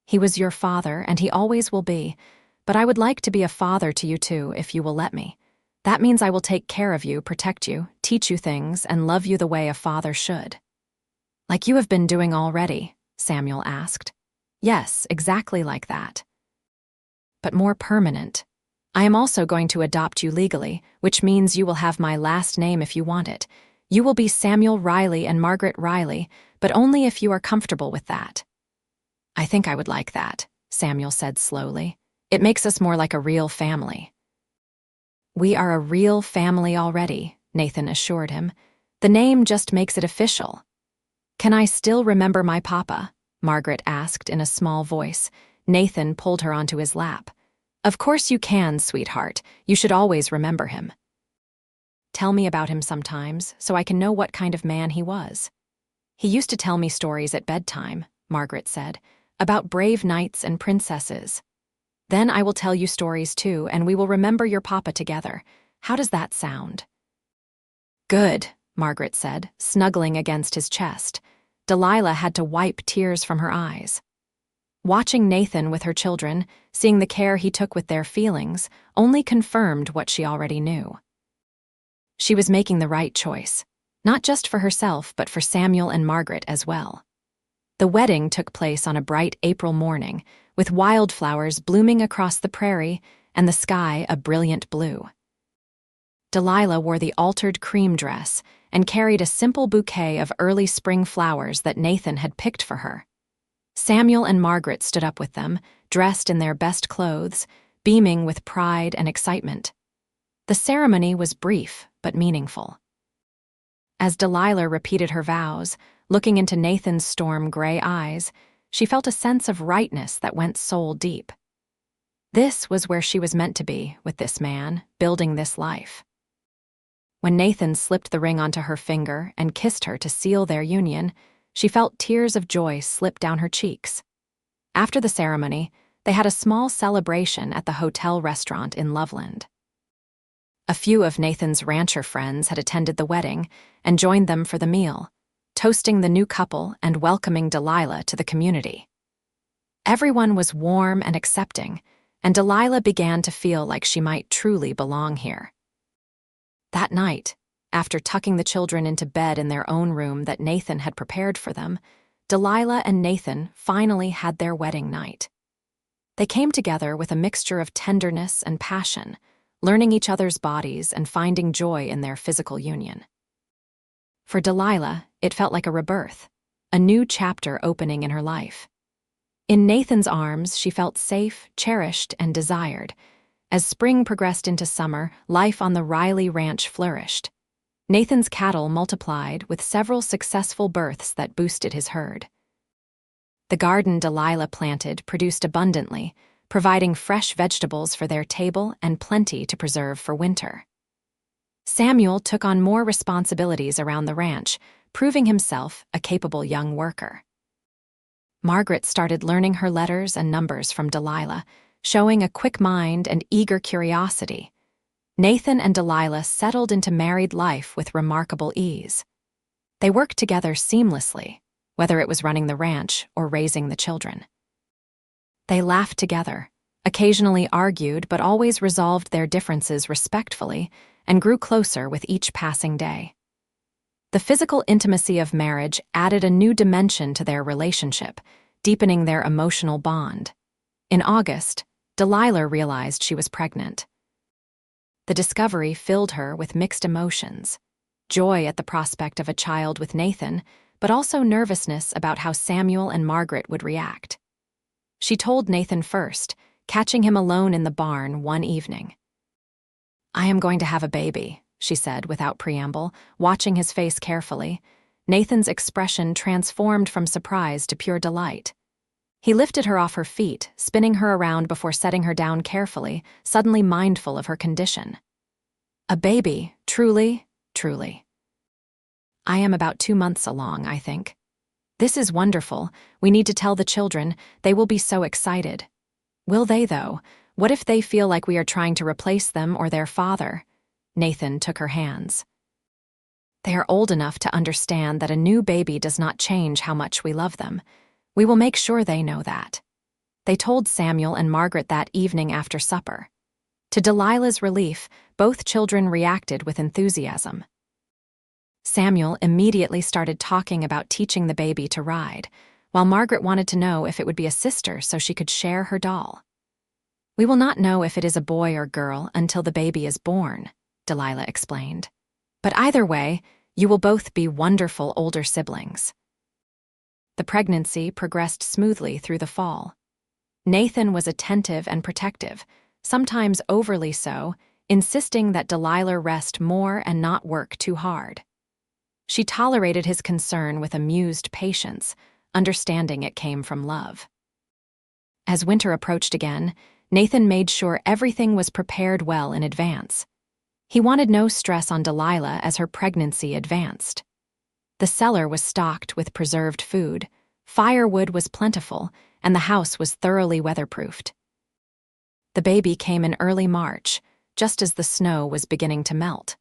He was your father and he always will be, but I would like to be a father to you too if you will let me. That means I will take care of you, protect you, teach you things, and love you the way a father should." "Like you have been doing already?" Samuel asked. "Yes, exactly like that. But more permanent. I am also going to adopt you legally, which means you will have my last name if you want it. You will be Samuel Riley and Margaret Riley, but only if you are comfortable with that." "I think I would like that," Samuel said slowly. "It makes us more like a real family." "We are a real family already," Nathan assured him. "The name just makes it official." "Can I still remember my papa?" Margaret asked in a small voice. Nathan pulled her onto his lap. "Of course you can, sweetheart. You should always remember him." "Tell me about him sometimes, so I can know what kind of man he was." "He used to tell me stories at bedtime," Margaret said, "about brave knights and princesses. Then I will tell you stories too, and we will remember your papa together. How does that sound?" "Good," Margaret said, snuggling against his chest. Delilah had to wipe tears from her eyes. Watching Nathan with her children, seeing the care he took with their feelings, only confirmed what she already knew. She was making the right choice, not just for herself but for Samuel and Margaret as well. The wedding took place on a bright April morning, with wildflowers blooming across the prairie and the sky a brilliant blue. Delilah wore the altered cream dress and carried a simple bouquet of early spring flowers that Nathan had picked for her. Samuel and Margaret stood up with them, dressed in their best clothes, beaming with pride and excitement. The ceremony was brief but meaningful. As Delilah repeated her vows, looking into Nathan's storm-gray eyes, she felt a sense of rightness that went soul-deep. This was where she was meant to be, with this man, building this life. When Nathan slipped the ring onto her finger and kissed her to seal their union, she felt tears of joy slip down her cheeks. After the ceremony, they had a small celebration at the hotel restaurant in Loveland. A few of Nathan's rancher friends had attended the wedding and joined them for the meal, toasting the new couple and welcoming Delilah to the community. Everyone was warm and accepting, and Delilah began to feel like she might truly belong here. That night, after tucking the children into bed in their own room that Nathan had prepared for them, Delilah and Nathan finally had their wedding night. They came together with a mixture of tenderness and passion, learning each other's bodies and finding joy in their physical union. For Delilah, it felt like a rebirth, a new chapter opening in her life. In Nathan's arms, she felt safe, cherished, and desired. As spring progressed into summer, life on the Riley Ranch flourished. Nathan's cattle multiplied with several successful births that boosted his herd. The garden Delilah planted produced abundantly, providing fresh vegetables for their table and plenty to preserve for winter. Samuel took on more responsibilities around the ranch, proving himself a capable young worker. Margaret started learning her letters and numbers from Delilah, showing a quick mind and eager curiosity. Nathan and Delilah settled into married life with remarkable ease. They worked together seamlessly, whether it was running the ranch or raising the children. They laughed together, occasionally argued but always resolved their differences respectfully, and grew closer with each passing day. The physical intimacy of marriage added a new dimension to their relationship, deepening their emotional bond. In August, Delilah realized she was pregnant. The discovery filled her with mixed emotions: joy at the prospect of a child with Nathan, but also nervousness about how Samuel and Margaret would react. She told Nathan first, catching him alone in the barn one evening. "I am going to have a baby," she said without preamble, watching his face carefully. Nathan's expression transformed from surprise to pure delight. He lifted her off her feet, spinning her around before setting her down carefully, suddenly mindful of her condition. "A baby, truly, truly. I am about 2 months along, I think. This is wonderful. We need to tell the children. They will be so excited." "Will they, though? What if they feel like we are trying to replace them or their father?" Nathan took her hands. "They are old enough to understand that a new baby does not change how much we love them. We will make sure they know that." They told Samuel and Margaret that evening after supper. To Delilah's relief, both children reacted with enthusiasm. Samuel immediately started talking about teaching the baby to ride, while Margaret wanted to know if it would be a sister so she could share her doll. "We will not know if it is a boy or girl until the baby is born," Delilah explained. "But either way, you will both be wonderful older siblings." The pregnancy progressed smoothly through the fall. Nathan was attentive and protective, sometimes overly so, insisting that Delilah rest more and not work too hard. She tolerated his concern with amused patience, understanding it came from love. As winter approached again, Nathan made sure everything was prepared well in advance. He wanted no stress on Delilah as her pregnancy advanced. The cellar was stocked with preserved food, firewood was plentiful, and the house was thoroughly weatherproofed. The baby came in early March, just as the snow was beginning to melt.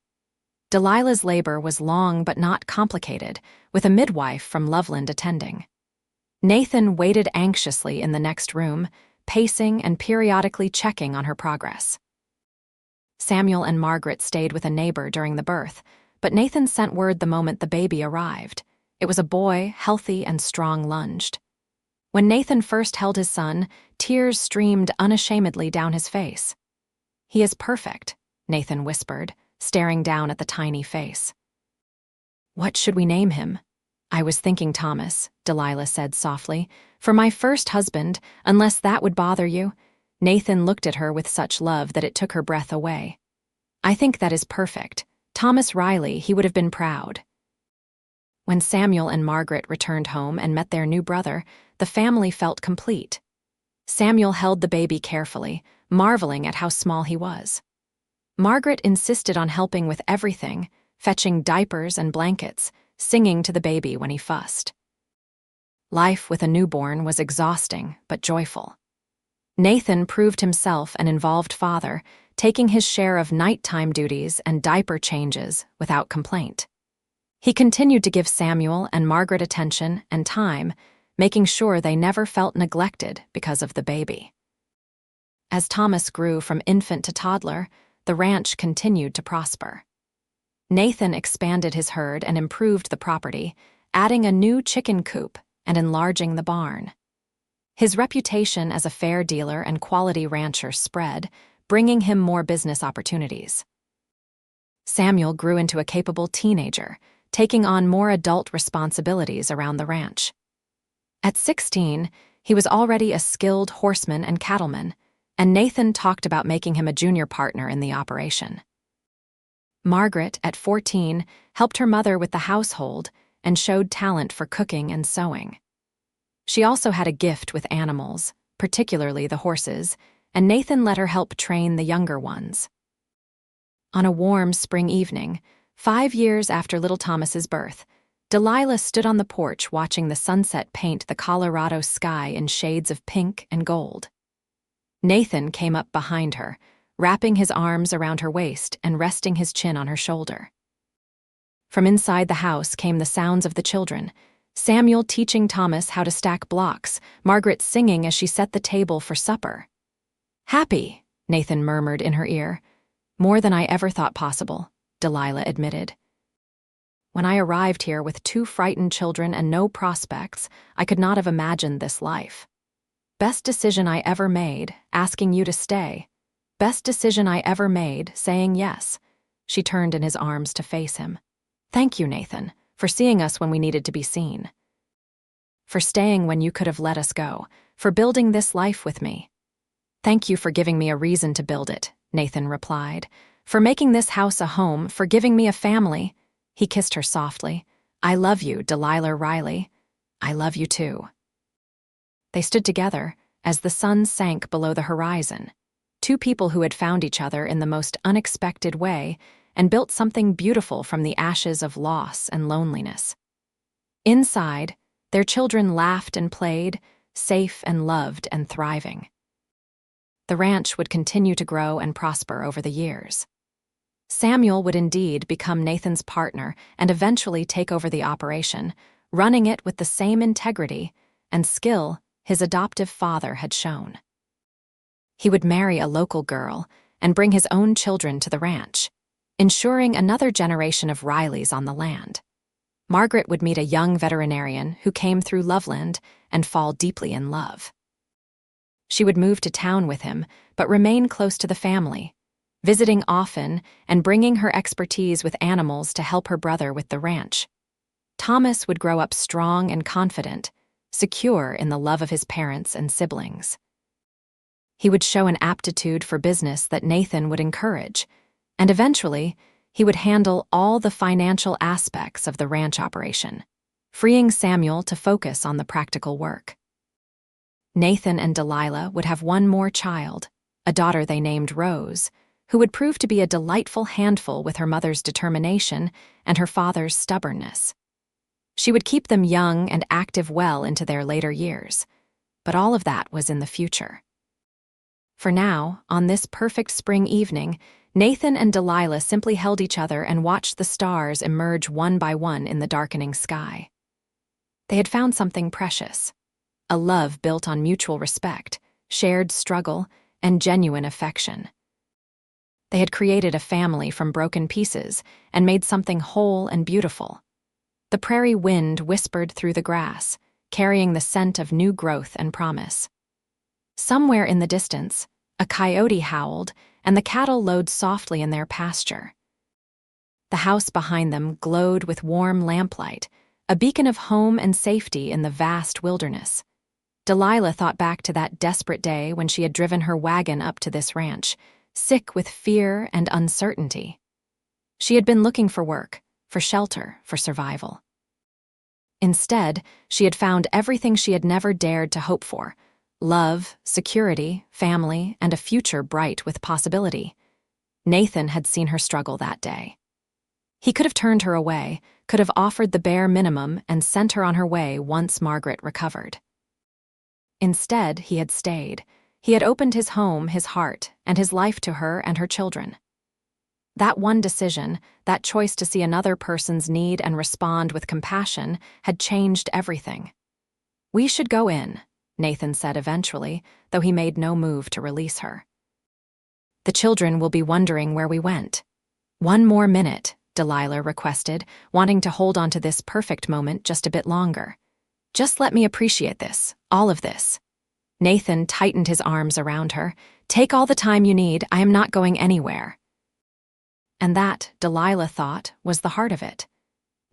Delilah's labor was long but not complicated, with a midwife from Loveland attending. Nathan waited anxiously in the next room, pacing and periodically checking on her progress. Samuel and Margaret stayed with a neighbor during the birth, but Nathan sent word the moment the baby arrived. It was a boy, healthy and strong-lunged. When Nathan first held his son, tears streamed unashamedly down his face. "He is perfect," Nathan whispered, staring down at the tiny face. "What should we name him?" "I was thinking Thomas," Delilah said softly. "For my first husband, unless that would bother you." Nathan looked at her with such love that it took her breath away. "I think that is perfect. Thomas Riley, he would have been proud." When Samuel and Margaret returned home and met their new brother, the family felt complete. Samuel held the baby carefully, marveling at how small he was. Margaret insisted on helping with everything, fetching diapers and blankets, singing to the baby when he fussed. Life with a newborn was exhausting but joyful. Nathan proved himself an involved father, taking his share of nighttime duties and diaper changes without complaint. He continued to give Samuel and Margaret attention and time, making sure they never felt neglected because of the baby. As Thomas grew from infant to toddler, the ranch continued to prosper. Nathan expanded his herd and improved the property, adding a new chicken coop and enlarging the barn. His reputation as a fair dealer and quality rancher spread, bringing him more business opportunities. Samuel grew into a capable teenager, taking on more adult responsibilities around the ranch. At 16, he was already a skilled horseman and cattleman, and Nathan talked about making him a junior partner in the operation. Margaret, at 14, helped her mother with the household and showed talent for cooking and sewing. She also had a gift with animals, particularly the horses, and Nathan let her help train the younger ones. On a warm spring evening, 5 years after little Thomas's birth, Delilah stood on the porch watching the sunset paint the Colorado sky in shades of pink and gold. Nathan came up behind her, wrapping his arms around her waist and resting his chin on her shoulder. From inside the house came the sounds of the children, Samuel teaching Thomas how to stack blocks, Margaret singing as she set the table for supper. "Happy," Nathan murmured in her ear. "More than I ever thought possible," Delilah admitted. "When I arrived here with 2 frightened children and no prospects, I could not have imagined this life. Best decision I ever made, asking you to stay. Best decision I ever made, saying yes." She turned in his arms to face him. "Thank you, Nathan, for seeing us when we needed to be seen. For staying when you could have let us go. For building this life with me." "Thank you for giving me a reason to build it," Nathan replied. "For making this house a home, for giving me a family." He kissed her softly. "I love you, Delilah Riley. I love you too." They stood together as the sun sank below the horizon. 2 people who had found each other in the most unexpected way and built something beautiful from the ashes of loss and loneliness. Inside, their children laughed and played, safe and loved and thriving. The ranch would continue to grow and prosper over the years. Samuel would indeed become Nathan's partner and eventually take over the operation, running it with the same integrity and skill his adoptive father had shown. He would marry a local girl and bring his own children to the ranch, ensuring another generation of Rileys on the land. Margaret would meet a young veterinarian who came through Loveland and fall deeply in love. She would move to town with him, but remain close to the family, visiting often and bringing her expertise with animals to help her brother with the ranch. Thomas would grow up strong and confident, secure in the love of his parents and siblings. He would show an aptitude for business that Nathan would encourage, and eventually, he would handle all the financial aspects of the ranch operation, freeing Samuel to focus on the practical work. Nathan and Delilah would have one more child, a daughter they named Rose, who would prove to be a delightful handful with her mother's determination and her father's stubbornness. She would keep them young and active well into their later years, but all of that was in the future. For now, on this perfect spring evening, Nathan and Delilah simply held each other and watched the stars emerge one by one in the darkening sky. They had found something precious, a love built on mutual respect, shared struggle, and genuine affection. They had created a family from broken pieces and made something whole and beautiful. The prairie wind whispered through the grass, carrying the scent of new growth and promise. Somewhere in the distance, a coyote howled, and the cattle lowed softly in their pasture. The house behind them glowed with warm lamplight, a beacon of home and safety in the vast wilderness. Delilah thought back to that desperate day when she had driven her wagon up to this ranch, sick with fear and uncertainty. She had been looking for work, for shelter, for survival. Instead, she had found everything she had never dared to hope for: love, security, family, and a future bright with possibility. Nathan had seen her struggle that day. He could have turned her away, could have offered the bare minimum and sent her on her way once Margaret recovered. Instead, he had stayed. He had opened his home, his heart, and his life to her and her children. That one decision, that choice to see another person's need and respond with compassion, had changed everything. "We should go in," Nathan said eventually, though he made no move to release her. "The children will be wondering where we went." "One more minute," Delilah requested, wanting to hold on to this perfect moment just a bit longer. "Just let me appreciate this, all of this." Nathan tightened his arms around her. "Take all the time you need, I am not going anywhere." And that, Delilah thought, was the heart of it.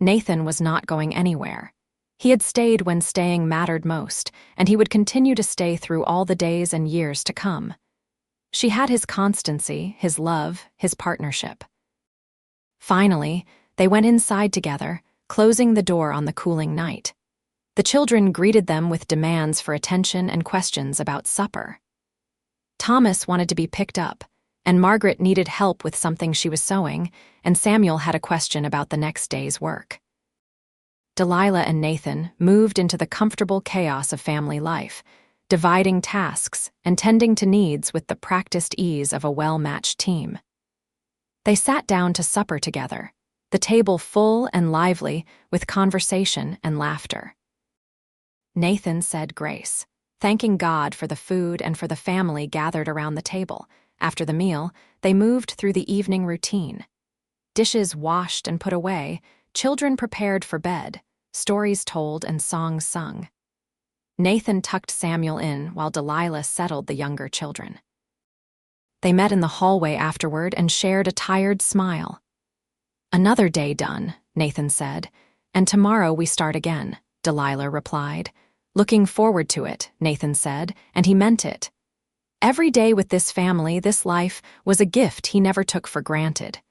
Nathan was not going anywhere. He had stayed when staying mattered most, and he would continue to stay through all the days and years to come. She had his constancy, his love, his partnership. Finally, they went inside together, closing the door on the cooling night. The children greeted them with demands for attention and questions about supper. Thomas wanted to be picked up, and Margaret needed help with something she was sewing, and Samuel had a question about the next day's work. Delilah and Nathan moved into the comfortable chaos of family life, dividing tasks and tending to needs with the practiced ease of a well-matched team. They sat down to supper together, the table full and lively with conversation and laughter. Nathan said grace, thanking God for the food and for the family gathered around the table. After the meal, they moved through the evening routine. Dishes washed and put away, children prepared for bed, stories told and songs sung. Nathan tucked Samuel in while Delilah settled the younger children. They met in the hallway afterward and shared a tired smile. "Another day done," Nathan said, "and tomorrow we start again," Delilah replied. "Looking forward to it," Nathan said, and he meant it. Every day with this family, this life, was a gift he never took for granted.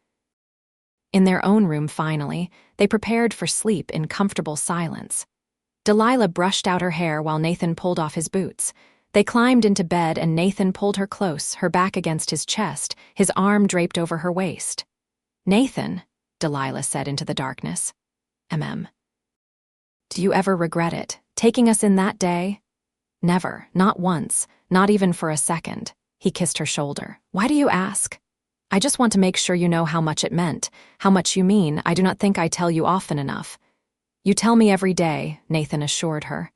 In their own room, finally, they prepared for sleep in comfortable silence. Delilah brushed out her hair while Nathan pulled off his boots. They climbed into bed and Nathan pulled her close, her back against his chest, his arm draped over her waist. "Nathan," Delilah said into the darkness. "Do you ever regret it, taking us in that day?" "Never, not once, not even for a second." He kissed her shoulder. "Why do you ask?" "I just want to make sure you know how much it meant, how much you mean. I do not think I tell you often enough." "You tell me every day," Nathan assured her.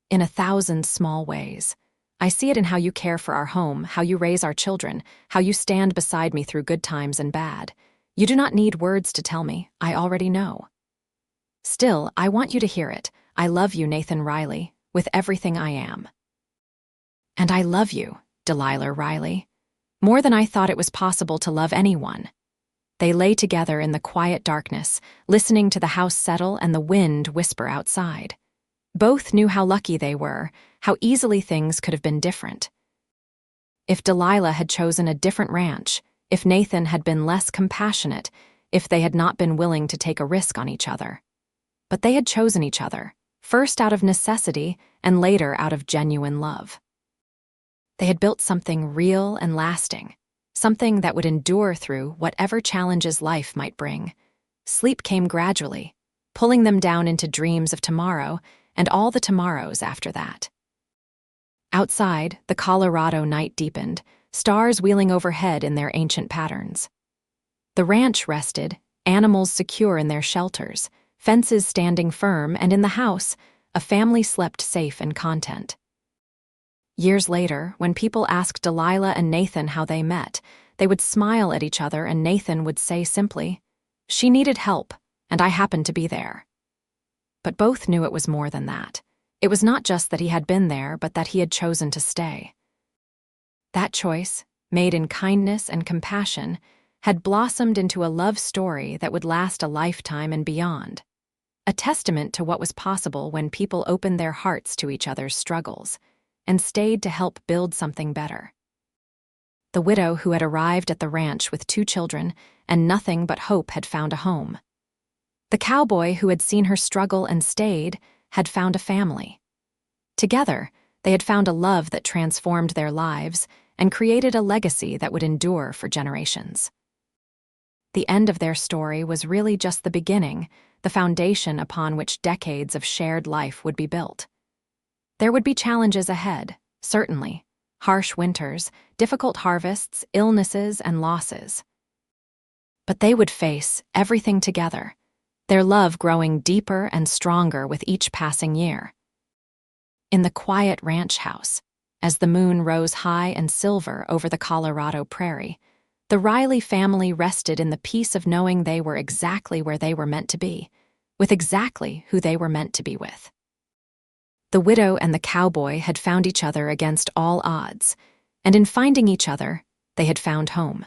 "In 1,000 small ways. I see it in how you care for our home, how you raise our children, how you stand beside me through good times and bad. You do not need words to tell me. I already know. Still, I want you to hear it. I love you, Nathan Riley, with everything I am." "And I love you, Delilah Riley, more than I thought it was possible to love anyone." They lay together in the quiet darkness, listening to the house settle and the wind whisper outside. Both knew how lucky they were, how easily things could have been different. If Delilah had chosen a different ranch, if Nathan had been less compassionate, if they had not been willing to take a risk on each other. But they had chosen each other, first out of necessity and later out of genuine love. They had built something real and lasting, something that would endure through whatever challenges life might bring. Sleep came gradually, pulling them down into dreams of tomorrow and all the tomorrows after that. Outside, the Colorado night deepened, stars wheeling overhead in their ancient patterns. The ranch rested, animals secure in their shelters, fences standing firm, and in the house, a family slept safe and content. Years later, when people asked Delilah and Nathan how they met, they would smile at each other and Nathan would say simply, "She needed help, and I happened to be there." But both knew it was more than that. It was not just that he had been there, but that he had chosen to stay. That choice, made in kindness and compassion, had blossomed into a love story that would last a lifetime and beyond. A testament to what was possible when people opened their hearts to each other's struggles and stayed to help build something better. The widow who had arrived at the ranch with 2 children and nothing but hope had found a home. The cowboy who had seen her struggle and stayed had found a family. Together, they had found a love that transformed their lives and created a legacy that would endure for generations. The end of their story was really just the beginning, the foundation upon which decades of shared life would be built. There would be challenges ahead, certainly. Harsh winters, difficult harvests, illnesses, and losses. But they would face everything together, their love growing deeper and stronger with each passing year. In the quiet ranch house, as the moon rose high and silver over the Colorado prairie, the Riley family rested in the peace of knowing they were exactly where they were meant to be, with exactly who they were meant to be with. The widow and the cowboy had found each other against all odds, and in finding each other, they had found home.